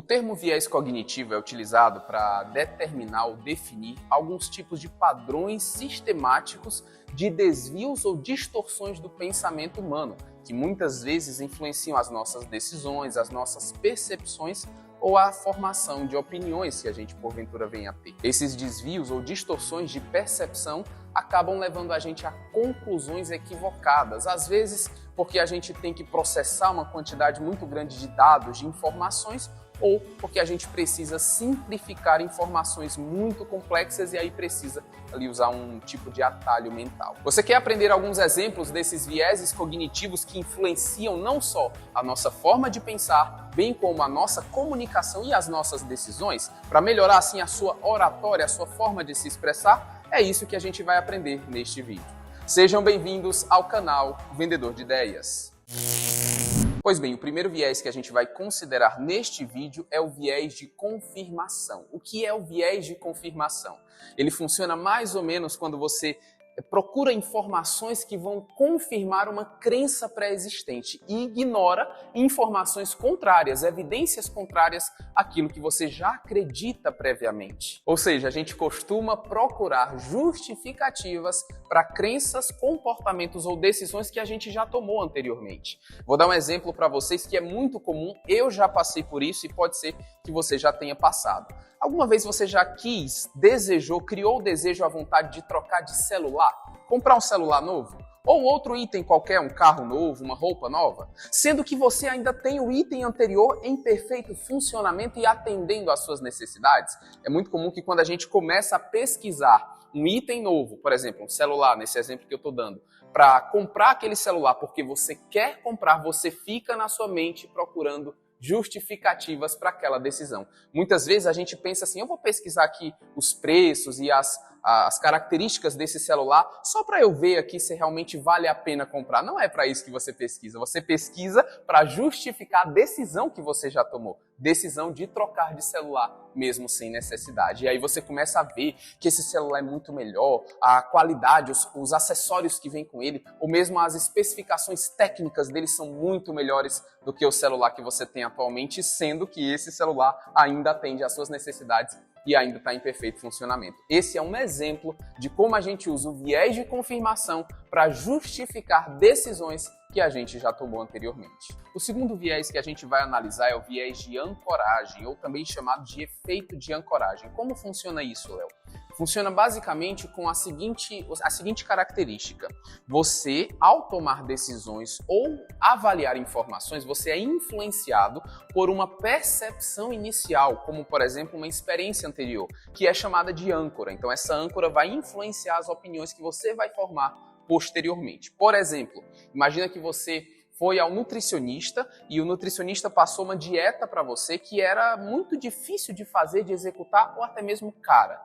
termo viés cognitivo é utilizado para determinar ou definir alguns tipos de padrões sistemáticos de desvios ou distorções do pensamento humano, que muitas vezes influenciam as nossas decisões, as nossas percepções ou a formação de opiniões que a gente porventura venha a ter. Esses desvios ou distorções de percepção acabam levando a gente a conclusões equivocadas, às vezes porque a gente tem que processar uma quantidade muito grande de dados, de informações, ou porque a gente precisa simplificar informações muito complexas e aí precisa ali usar um tipo de atalho mental. Você quer aprender alguns exemplos desses vieses cognitivos que influenciam não só a nossa forma de pensar, bem como a nossa comunicação e as nossas decisões, para melhorar assim a sua oratória, a sua forma de se expressar? É isso que a gente vai aprender neste vídeo. Sejam bem-vindos ao canal Vendedor de Ideias. Pois bem, o primeiro viés que a gente vai considerar neste vídeo é o viés de confirmação. O que é o viés de confirmação? Ele funciona mais ou menos quando você procura informações que vão confirmar uma crença pré-existente e ignora informações contrárias, evidências contrárias àquilo que você já acredita previamente. Ou seja, a gente costuma procurar justificativas para crenças, comportamentos ou decisões que a gente já tomou anteriormente. Vou dar um exemplo para vocês que é muito comum, eu já passei por isso e pode ser que você já tenha passado. Alguma vez você já desejou, criou o desejo, a vontade de trocar de celular? Comprar um celular novo? Ou outro item qualquer, um carro novo, uma roupa nova? Sendo que você ainda tem o item anterior em perfeito funcionamento e atendendo às suas necessidades. É muito comum que quando a gente começa a pesquisar um item novo, por exemplo, um celular, nesse exemplo que eu estou dando, para comprar aquele celular porque você quer comprar, você fica na sua mente procurando justificativas para aquela decisão. Muitas vezes a gente pensa assim, eu vou pesquisar aqui os preços e as características desse celular só para eu ver aqui se realmente vale a pena comprar. Não é para isso que você pesquisa para justificar a decisão que você já tomou, decisão de trocar de celular mesmo sem necessidade. E aí você começa a ver que esse celular é muito melhor, a qualidade, os acessórios que vêm com ele, ou mesmo as especificações técnicas dele são muito melhores do que o celular que você tem atualmente, sendo que esse celular ainda atende às suas necessidades e ainda está em perfeito funcionamento. Esse é um exemplo de como a gente usa o viés de confirmação para justificar decisões que a gente já tomou anteriormente. O segundo viés que a gente vai analisar é o viés de ancoragem, ou também chamado de efeito de ancoragem. Como funciona isso, Léo? Funciona basicamente com a seguinte característica. Você, ao tomar decisões ou avaliar informações, você é influenciado por uma percepção inicial, como, por exemplo, uma experiência anterior, que é chamada de âncora. Então, essa âncora vai influenciar as opiniões que você vai formar posteriormente. Por exemplo, imagina que você foi ao nutricionista e o nutricionista passou uma dieta para você que era muito difícil de fazer, de executar ou até mesmo cara.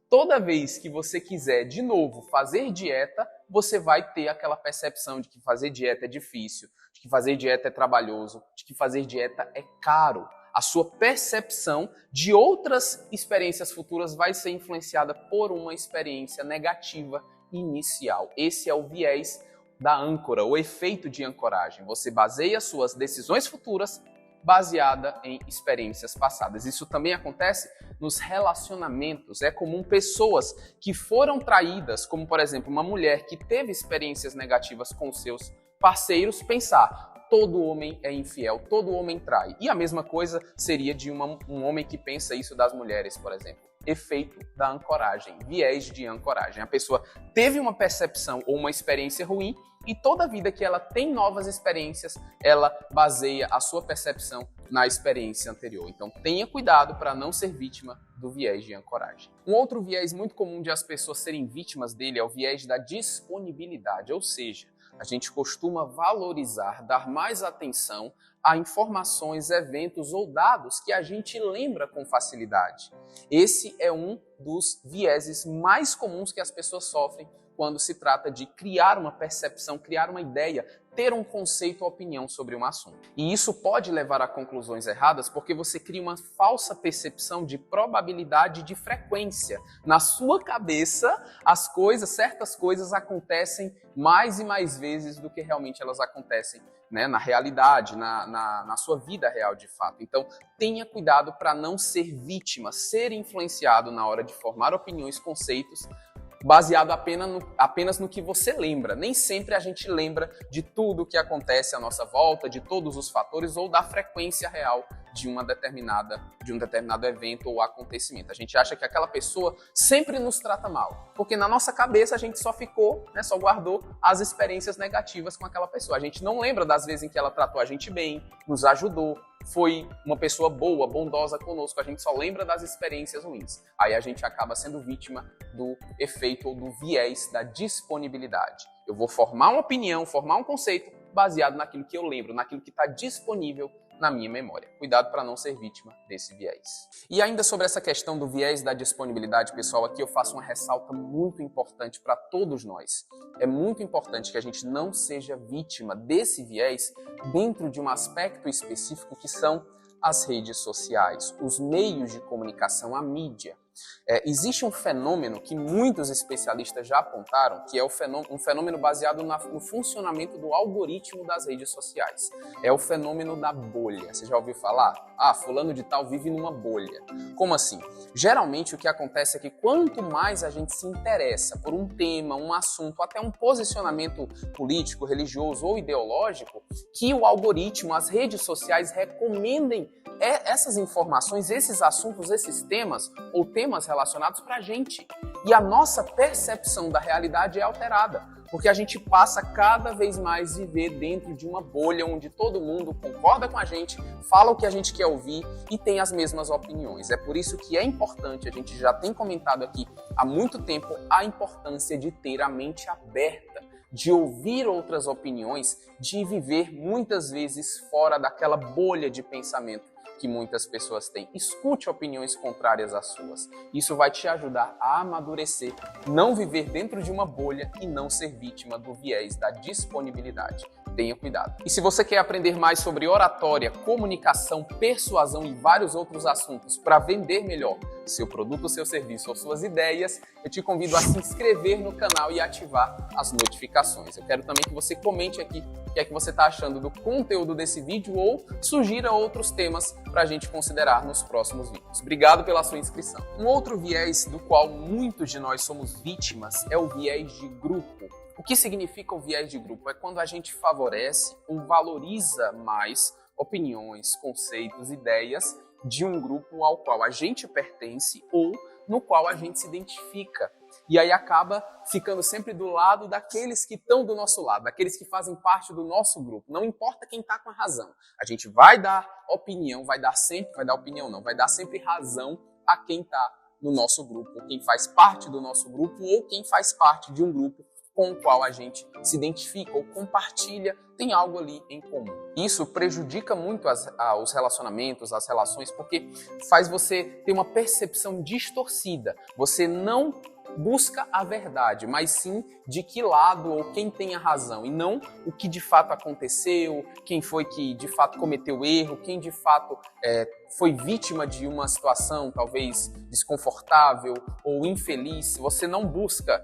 Toda vez que você quiser de novo fazer dieta, você vai ter aquela percepção de que fazer dieta é difícil, de que fazer dieta é trabalhoso, de que fazer dieta é caro. A sua percepção de outras experiências futuras vai ser influenciada por uma experiência negativa inicial. Esse é o viés da âncora, o efeito de ancoragem. Você baseia suas decisões futuras baseada em experiências passadas. Isso também acontece nos relacionamentos. É comum pessoas que foram traídas, como por exemplo uma mulher que teve experiências negativas com seus parceiros, pensar: todo homem é infiel, todo homem trai. E a mesma coisa seria de um homem que pensa isso das mulheres, por exemplo. Efeito da ancoragem, viés de ancoragem. A pessoa teve uma percepção ou uma experiência ruim e toda vida que ela tem novas experiências, ela baseia a sua percepção na experiência anterior. Então tenha cuidado para não ser vítima do viés de ancoragem. Um outro viés muito comum de as pessoas serem vítimas dele é o viés da disponibilidade, ou seja, a gente costuma valorizar, dar mais atenção a informações, eventos ou dados que a gente lembra com facilidade. Esse é um dos vieses mais comuns que as pessoas sofrem quando se trata de criar uma percepção, criar uma ideia, ter um conceito ou opinião sobre um assunto. E isso pode levar a conclusões erradas porque você cria uma falsa percepção de probabilidade de frequência. Na sua cabeça, certas coisas acontecem mais e mais vezes do que realmente elas acontecem, né, na realidade, na sua vida real de fato. Então, tenha cuidado para não ser vítima, ser influenciado na hora de formar opiniões, conceitos, baseado apenas no que você lembra. Nem sempre a gente lembra de tudo o que acontece à nossa volta, de todos os fatores ou da frequência real de um determinado evento ou acontecimento. A gente acha que aquela pessoa sempre nos trata mal, porque na nossa cabeça a gente só guardou as experiências negativas com aquela pessoa. A gente não lembra das vezes em que ela tratou a gente bem, nos ajudou, foi uma pessoa boa, bondosa conosco, a gente só lembra das experiências ruins. Aí a gente acaba sendo vítima do efeito ou do viés da disponibilidade. Eu vou formar uma opinião, formar um conceito baseado naquilo que eu lembro, naquilo que está disponível na minha memória. Cuidado para não ser vítima desse viés. E ainda sobre essa questão do viés da disponibilidade, pessoal, aqui eu faço uma ressalta muito importante para todos nós. É muito importante que a gente não seja vítima desse viés dentro de um aspecto específico que são as redes sociais, os meios de comunicação, a mídia. Existe um fenômeno que muitos especialistas já apontaram, que é um fenômeno baseado no funcionamento do algoritmo das redes sociais. É o fenômeno da bolha. Você já ouviu falar? Fulano de tal vive numa bolha. Como assim? Geralmente o que acontece é que quanto mais a gente se interessa por um tema, um assunto, até um posicionamento político, religioso ou ideológico, que o algoritmo, as redes sociais recomendem essas informações, esses assuntos, esses temas ou temas relacionados para a gente. E a nossa percepção da realidade é alterada, porque a gente passa cada vez mais a viver dentro de uma bolha onde todo mundo concorda com a gente, fala o que a gente quer ouvir e tem as mesmas opiniões. É por isso que é importante, a gente já tem comentado aqui há muito tempo, a importância de ter a mente aberta, de ouvir outras opiniões, de viver muitas vezes fora daquela bolha de pensamento que muitas pessoas têm. Escute opiniões contrárias às suas. Isso vai te ajudar a amadurecer, não viver dentro de uma bolha e não ser vítima do viés da disponibilidade. Tenha cuidado. E se você quer aprender mais sobre oratória, comunicação, persuasão e vários outros assuntos para vender melhor seu produto, seu serviço ou suas ideias, eu te convido a se inscrever no canal e ativar as notificações. Eu quero também que você comente aqui o que é que você está achando do conteúdo desse vídeo ou sugira outros temas para a gente considerar nos próximos vídeos. Obrigado pela sua inscrição. Um outro viés do qual muitos de nós somos vítimas é o viés de grupo. O que significa o viés de grupo? É quando a gente favorece ou valoriza mais opiniões, conceitos, ideias de um grupo ao qual a gente pertence ou no qual a gente se identifica. E aí acaba ficando sempre do lado daqueles que estão do nosso lado, daqueles que fazem parte do nosso grupo. Não importa quem está com a razão. A gente vai dar opinião, vai dar sempre razão a quem está no nosso grupo, quem faz parte do nosso grupo ou quem faz parte de um grupo com o qual a gente se identifica ou compartilha, tem algo ali em comum. Isso prejudica muito os relacionamentos, as relações, porque faz você ter uma percepção distorcida. Você não busca a verdade, mas sim de que lado ou quem tem a razão, e não o que de fato aconteceu, quem foi que de fato cometeu o erro, quem de fato foi vítima de uma situação talvez desconfortável ou infeliz. Você não busca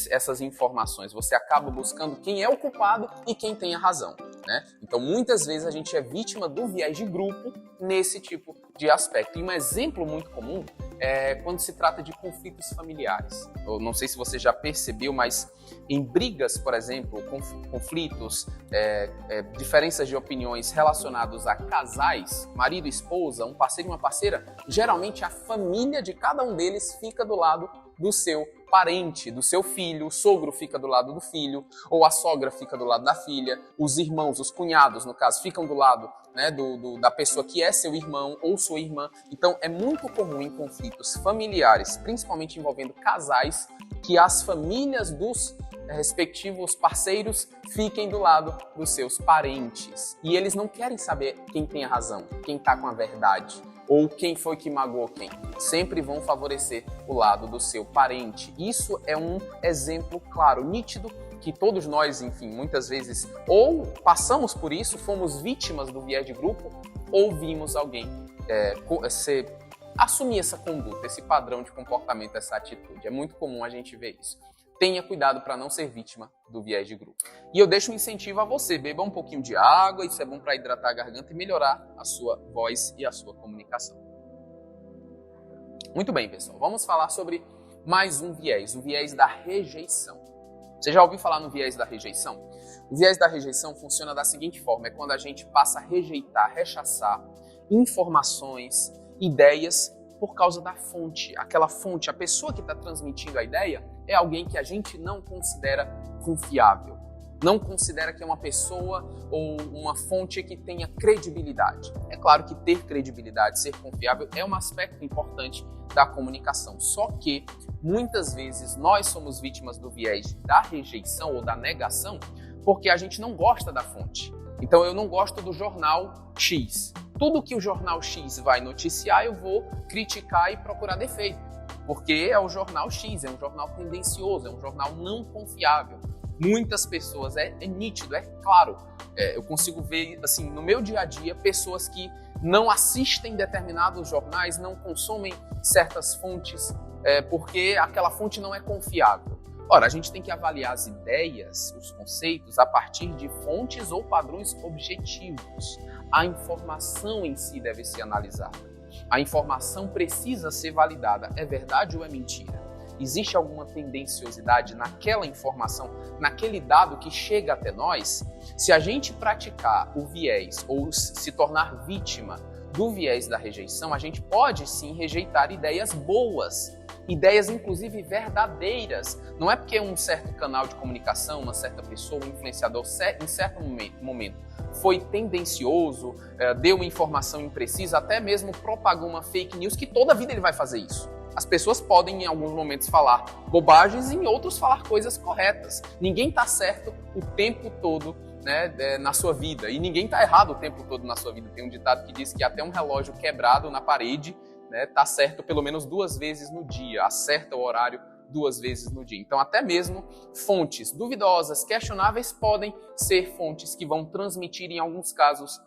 essas informações, você acaba buscando quem é o culpado e quem tem a razão, né? Então muitas vezes a gente é vítima do viés de grupo nesse tipo de aspecto. E um exemplo muito comum é quando se trata de conflitos familiares. Eu não sei se você já percebeu, mas em brigas, por exemplo, conflitos, diferenças de opiniões relacionados a casais, marido e esposa, um parceiro e uma parceira, geralmente a família de cada um deles fica do lado do seu parente, do seu filho, o sogro fica do lado do filho, ou a sogra fica do lado da filha, os irmãos, os cunhados, no caso, ficam do lado, né, da pessoa que é seu irmão ou sua irmã. Então, é muito comum em conflitos familiares, principalmente envolvendo casais, que as famílias dos respectivos parceiros fiquem do lado dos seus parentes. E eles não querem saber quem tem a razão, quem está com a verdade. ou quem foi que magoou quem. Sempre vão favorecer o lado do seu parente. Isso é um exemplo claro, nítido, que todos nós, enfim, muitas vezes ou passamos por isso, fomos vítimas do viés de grupo, ou vimos alguém assumir essa conduta, esse padrão de comportamento, essa atitude. É muito comum a gente ver isso. Tenha cuidado para não ser vítima do viés de grupo. E eu deixo um incentivo a você, beba um pouquinho de água, isso é bom para hidratar a garganta e melhorar a sua voz e a sua comunicação. Muito bem, pessoal, vamos falar sobre mais um viés, o viés da rejeição. Você já ouviu falar no viés da rejeição? O viés da rejeição funciona da seguinte forma, é quando a gente passa a rejeitar, rechaçar informações, ideias por causa da fonte. Aquela fonte, a pessoa que está transmitindo a ideia é alguém que a gente não considera confiável. Não considera que é uma pessoa ou uma fonte que tenha credibilidade. É claro que ter credibilidade, ser confiável é um aspecto importante da comunicação. Só que muitas vezes nós somos vítimas do viés da rejeição ou da negação porque a gente não gosta da fonte. Então eu não gosto do jornal X. Tudo que o jornal X vai noticiar eu vou criticar e procurar defeito. Porque é o jornal X, é um jornal tendencioso, é um jornal não confiável. Muitas pessoas, é nítido, é claro, eu consigo ver assim, no meu dia a dia pessoas que não assistem determinados jornais, não consomem certas fontes, porque aquela fonte não é confiável. Ora, a gente tem que avaliar as ideias, os conceitos, a partir de fontes ou padrões objetivos. A informação em si deve ser analisada. A informação precisa ser validada. É verdade ou é mentira? Existe alguma tendenciosidade naquela informação, naquele dado que chega até nós? Se a gente praticar o viés ou se tornar vítima do viés da rejeição, a gente pode sim rejeitar ideias boas, ideias inclusive verdadeiras. Não é porque um certo canal de comunicação, uma certa pessoa, um influenciador, em certo momento foi tendencioso, deu uma informação imprecisa, até mesmo propagou uma fake news, que toda a vida ele vai fazer isso. As pessoas podem, em alguns momentos, falar bobagens e em outros falar coisas corretas. Ninguém está certo o tempo todo, né, na sua vida. E ninguém está errado o tempo todo na sua vida. Tem um ditado que diz que até um relógio quebrado na parede está certo pelo menos 2 vezes no dia. Acerta o horário 2 vezes no dia. Então, até mesmo fontes duvidosas, questionáveis, podem ser fontes que vão transmitir, em alguns casos,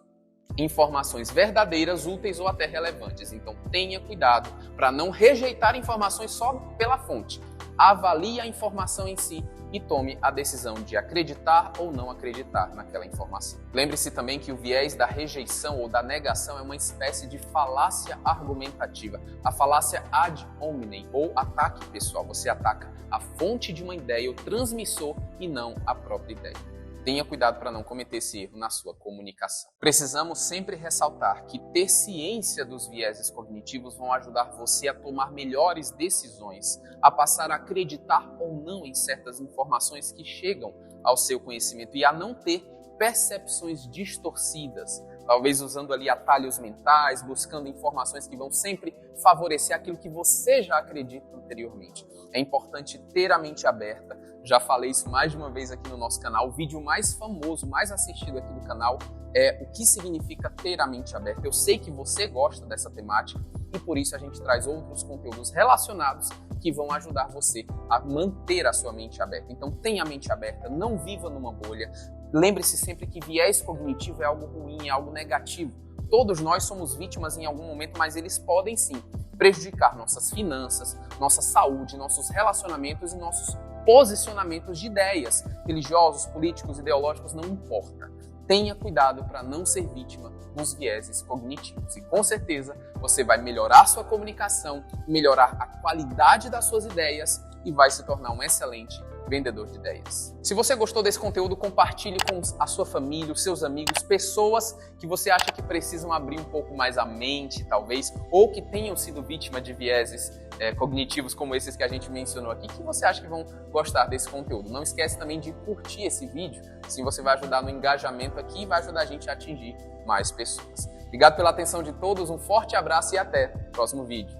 informações verdadeiras, úteis ou até relevantes. Então tenha cuidado para não rejeitar informações só pela fonte. Avalie a informação em si e tome a decisão de acreditar ou não acreditar naquela informação. Lembre-se também que o viés da rejeição ou da negação é uma espécie de falácia argumentativa. A falácia ad hominem ou ataque pessoal. Você ataca a fonte de uma ideia, o transmissor, e não a própria ideia. Tenha cuidado para não cometer esse erro na sua comunicação. Precisamos sempre ressaltar que ter ciência dos vieses cognitivos vão ajudar você a tomar melhores decisões, a passar a acreditar ou não em certas informações que chegam ao seu conhecimento e a não ter percepções distorcidas, talvez usando ali atalhos mentais, buscando informações que vão sempre favorecer aquilo que você já acredita anteriormente. É importante ter a mente aberta. Já falei isso mais de uma vez aqui no nosso canal. O vídeo mais famoso, mais assistido aqui do canal é o que significa ter a mente aberta. Eu sei que você gosta dessa temática e por isso a gente traz outros conteúdos relacionados que vão ajudar você a manter a sua mente aberta. Então tenha a mente aberta, não viva numa bolha. Lembre-se sempre que viés cognitivo é algo ruim, é algo negativo. Todos nós somos vítimas em algum momento, mas eles podem sim prejudicar nossas finanças, nossa saúde, nossos relacionamentos e nossos posicionamentos de ideias, religiosos, políticos, ideológicos, não importa. Tenha cuidado para não ser vítima dos vieses cognitivos. E com certeza você vai melhorar sua comunicação, melhorar a qualidade das suas ideias e vai se tornar um excelente vendedor de ideias. Se você gostou desse conteúdo, compartilhe com a sua família, os seus amigos, pessoas que você acha que precisam abrir um pouco mais a mente, talvez, ou que tenham sido vítima de vieses cognitivos como esses que a gente mencionou aqui, que você acha que vão gostar desse conteúdo. Não esquece também de curtir esse vídeo, assim você vai ajudar no engajamento aqui e vai ajudar a gente a atingir mais pessoas. Obrigado pela atenção de todos, um forte abraço e até o próximo vídeo.